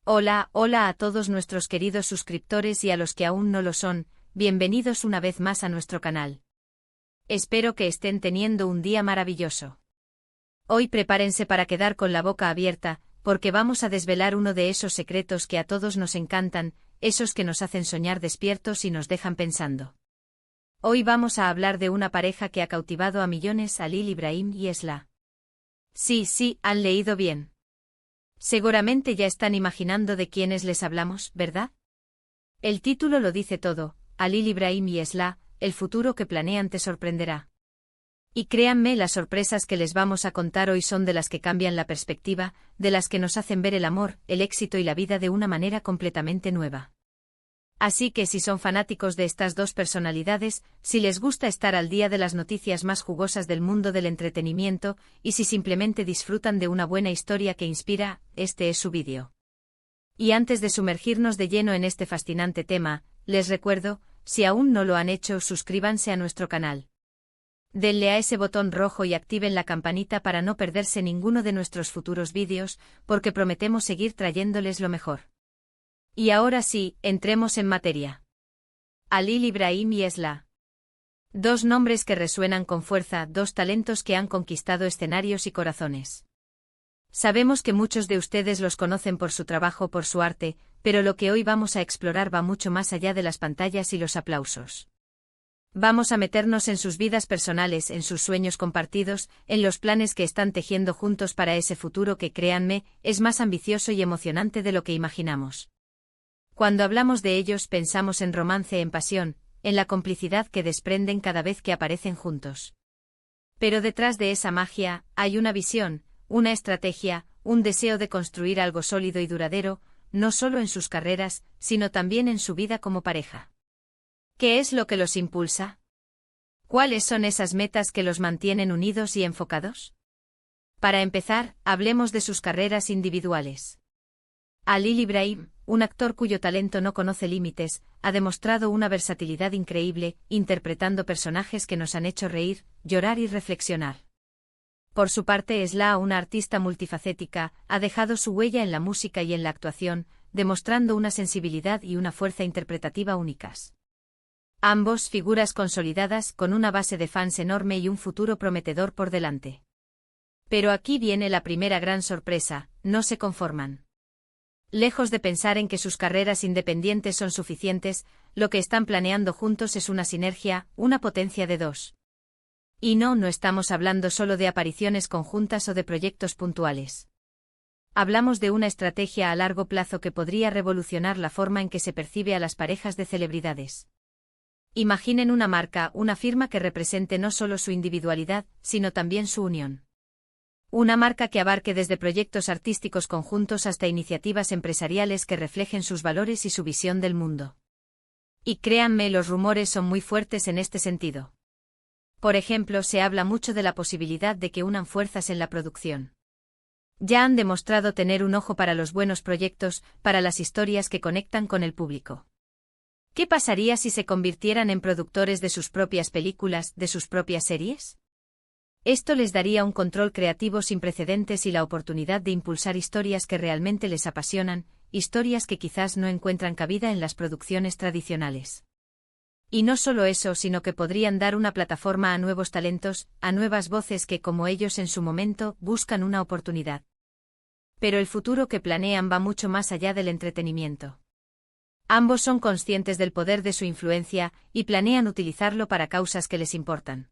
Hola, hola a todos nuestros queridos suscriptores y a los que aún no lo son, bienvenidos una vez más a nuestro canal. Espero que estén teniendo un día maravilloso. Hoy prepárense para quedar con la boca abierta, porque vamos a desvelar uno de esos secretos que a todos nos encantan, esos que nos hacen soñar despiertos y nos dejan pensando. Hoy vamos a hablar de una pareja que ha cautivado a millones, Halil Ibrahim y Esla. Sí, han leído bien. Seguramente ya están imaginando de quiénes les hablamos, ¿verdad? El título lo dice todo: Halil Ibrahim y Esla, el futuro que planean te sorprenderá. Y créanme, las sorpresas que les vamos a contar hoy son de las que cambian la perspectiva, de las que nos hacen ver el amor, el éxito y la vida de una manera completamente nueva. Así que si son fanáticos de estas dos personalidades, si les gusta estar al día de las noticias más jugosas del mundo del entretenimiento, y si simplemente disfrutan de una buena historia que inspira, este es su vídeo. Y antes de sumergirnos de lleno en este fascinante tema, les recuerdo, si aún no lo han hecho, suscríbanse a nuestro canal. Denle a ese botón rojo y activen la campanita para no perderse ninguno de nuestros futuros vídeos, porque prometemos seguir trayéndoles lo mejor. Y ahora sí, entremos en materia. Halil Ibrahim y Esla. Dos nombres que resuenan con fuerza, dos talentos que han conquistado escenarios y corazones. Sabemos que muchos de ustedes los conocen por su trabajo, por su arte, pero lo que hoy vamos a explorar va mucho más allá de las pantallas y los aplausos. Vamos a meternos en sus vidas personales, en sus sueños compartidos, en los planes que están tejiendo juntos para ese futuro que, créanme, es más ambicioso y emocionante de lo que imaginamos. Cuando hablamos de ellos pensamos en romance, en pasión, en la complicidad que desprenden cada vez que aparecen juntos. Pero detrás de esa magia, hay una visión, una estrategia, un deseo de construir algo sólido y duradero, no solo en sus carreras, sino también en su vida como pareja. ¿Qué es lo que los impulsa? ¿Cuáles son esas metas que los mantienen unidos y enfocados? Para empezar, hablemos de sus carreras individuales. Halil Ibrahim, un actor cuyo talento no conoce límites, ha demostrado una versatilidad increíble, interpretando personajes que nos han hecho reír, llorar y reflexionar. Por su parte, Esla, una artista multifacética, ha dejado su huella en la música y en la actuación, demostrando una sensibilidad y una fuerza interpretativa únicas. Ambos figuras consolidadas, con una base de fans enorme y un futuro prometedor por delante. Pero aquí viene la primera gran sorpresa: no se conforman. Lejos de pensar en que sus carreras independientes son suficientes, lo que están planeando juntos es una sinergia, una potencia de dos. Y no estamos hablando solo de apariciones conjuntas o de proyectos puntuales. Hablamos de una estrategia a largo plazo que podría revolucionar la forma en que se percibe a las parejas de celebridades. Imaginen una marca, una firma que represente no solo su individualidad, sino también su unión. Una marca que abarque desde proyectos artísticos conjuntos hasta iniciativas empresariales que reflejen sus valores y su visión del mundo. Y créanme, los rumores son muy fuertes en este sentido. Por ejemplo, se habla mucho de la posibilidad de que unan fuerzas en la producción. Ya han demostrado tener un ojo para los buenos proyectos, para las historias que conectan con el público. ¿Qué pasaría si se convirtieran en productores de sus propias películas, de sus propias series? Esto les daría un control creativo sin precedentes y la oportunidad de impulsar historias que realmente les apasionan, historias que quizás no encuentran cabida en las producciones tradicionales. Y no solo eso, sino que podrían dar una plataforma a nuevos talentos, a nuevas voces que, como ellos en su momento, buscan una oportunidad. Pero el futuro que planean va mucho más allá del entretenimiento. Ambos son conscientes del poder de su influencia y planean utilizarlo para causas que les importan.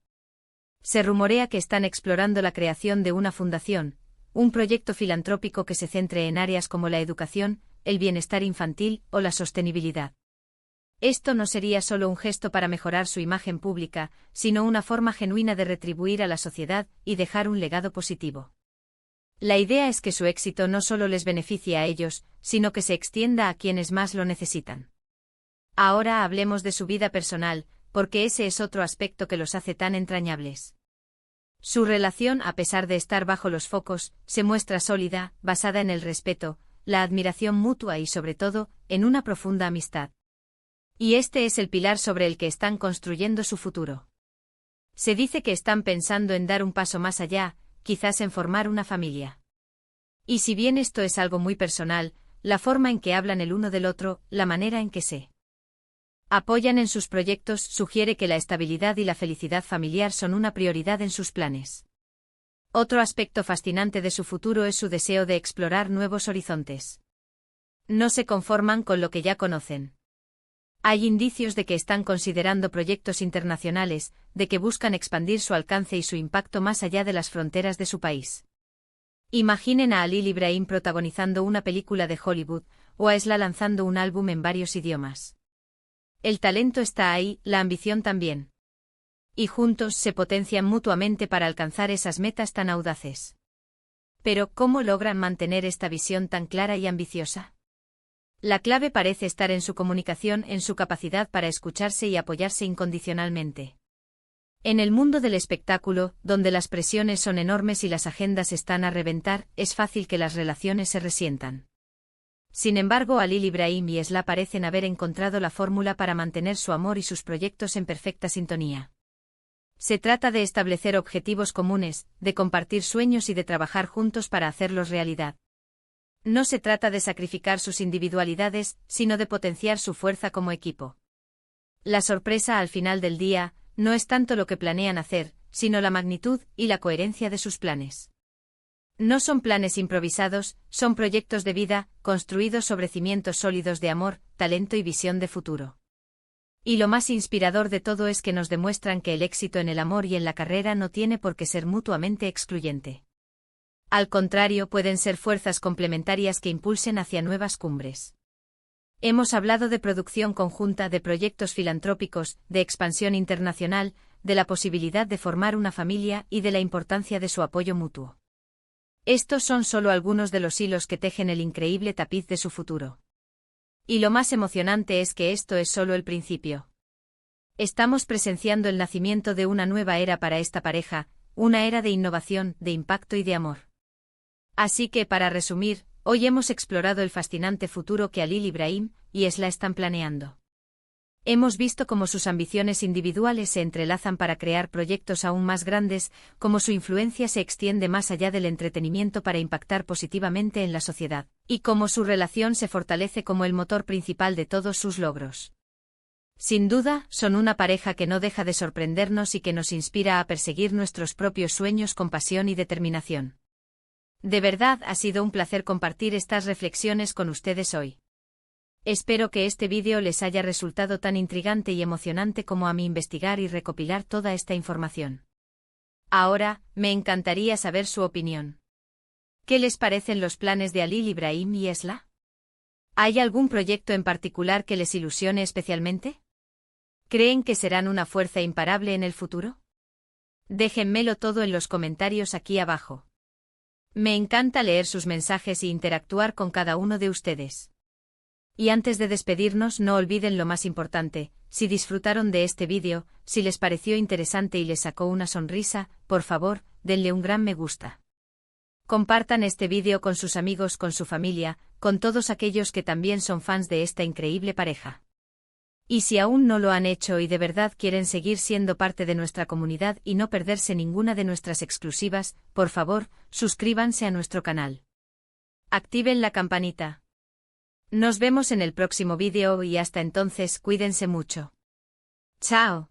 Se rumorea que están explorando la creación de una fundación, un proyecto filantrópico que se centre en áreas como la educación, el bienestar infantil o la sostenibilidad. Esto no sería solo un gesto para mejorar su imagen pública, sino una forma genuina de retribuir a la sociedad y dejar un legado positivo. La idea es que su éxito no solo les beneficie a ellos, sino que se extienda a quienes más lo necesitan. Ahora hablemos de su vida personal, porque ese es otro aspecto que los hace tan entrañables. Su relación, a pesar de estar bajo los focos, se muestra sólida, basada en el respeto, la admiración mutua y, sobre todo, en una profunda amistad. Y este es el pilar sobre el que están construyendo su futuro. Se dice que están pensando en dar un paso más allá, quizás en formar una familia. Y si bien esto es algo muy personal, la forma en que hablan el uno del otro, la manera en que se apoyan en sus proyectos sugiere que la estabilidad y la felicidad familiar son una prioridad en sus planes. Otro aspecto fascinante de su futuro es su deseo de explorar nuevos horizontes. No se conforman con lo que ya conocen. Hay indicios de que están considerando proyectos internacionales, de que buscan expandir su alcance y su impacto más allá de las fronteras de su país. Imaginen a Halil Ibrahim protagonizando una película de Hollywood, o a Esla lanzando un álbum en varios idiomas. El talento está ahí, la ambición también. Y juntos se potencian mutuamente para alcanzar esas metas tan audaces. Pero, ¿cómo logran mantener esta visión tan clara y ambiciosa? La clave parece estar en su comunicación, en su capacidad para escucharse y apoyarse incondicionalmente. En el mundo del espectáculo, donde las presiones son enormes y las agendas están a reventar, es fácil que las relaciones se resientan. Sin embargo, Halil Ibrahim y Esla parecen haber encontrado la fórmula para mantener su amor y sus proyectos en perfecta sintonía. Se trata de establecer objetivos comunes, de compartir sueños y de trabajar juntos para hacerlos realidad. No se trata de sacrificar sus individualidades, sino de potenciar su fuerza como equipo. La sorpresa al final del día no es tanto lo que planean hacer, sino la magnitud y la coherencia de sus planes. No son planes improvisados, son proyectos de vida, construidos sobre cimientos sólidos de amor, talento y visión de futuro. Y lo más inspirador de todo es que nos demuestran que el éxito en el amor y en la carrera no tiene por qué ser mutuamente excluyente. Al contrario, pueden ser fuerzas complementarias que impulsen hacia nuevas cumbres. Hemos hablado de producción conjunta, de proyectos filantrópicos, de expansión internacional, de la posibilidad de formar una familia y de la importancia de su apoyo mutuo. Estos son solo algunos de los hilos que tejen el increíble tapiz de su futuro. Y lo más emocionante es que esto es solo el principio. Estamos presenciando el nacimiento de una nueva era para esta pareja, una era de innovación, de impacto y de amor. Así que, para resumir, hoy hemos explorado el fascinante futuro que Halil Ibrahim y Esla están planeando. Hemos visto cómo sus ambiciones individuales se entrelazan para crear proyectos aún más grandes, cómo su influencia se extiende más allá del entretenimiento para impactar positivamente en la sociedad, y cómo su relación se fortalece como el motor principal de todos sus logros. Sin duda, son una pareja que no deja de sorprendernos y que nos inspira a perseguir nuestros propios sueños con pasión y determinación. De verdad ha sido un placer compartir estas reflexiones con ustedes hoy. Espero que este vídeo les haya resultado tan intrigante y emocionante como a mí investigar y recopilar toda esta información. Ahora, me encantaría saber su opinión. ¿Qué les parecen los planes de Halil Ibrahim y Esla? ¿Hay algún proyecto en particular que les ilusione especialmente? ¿Creen que serán una fuerza imparable en el futuro? Déjenmelo todo en los comentarios aquí abajo. Me encanta leer sus mensajes e interactuar con cada uno de ustedes. Y antes de despedirnos, no olviden lo más importante: si disfrutaron de este vídeo, si les pareció interesante y les sacó una sonrisa, por favor, denle un gran me gusta. Compartan este vídeo con sus amigos, con su familia, con todos aquellos que también son fans de esta increíble pareja. Y si aún no lo han hecho y de verdad quieren seguir siendo parte de nuestra comunidad y no perderse ninguna de nuestras exclusivas, por favor, suscríbanse a nuestro canal. Activen la campanita. Nos vemos en el próximo vídeo y hasta entonces cuídense mucho. Chao.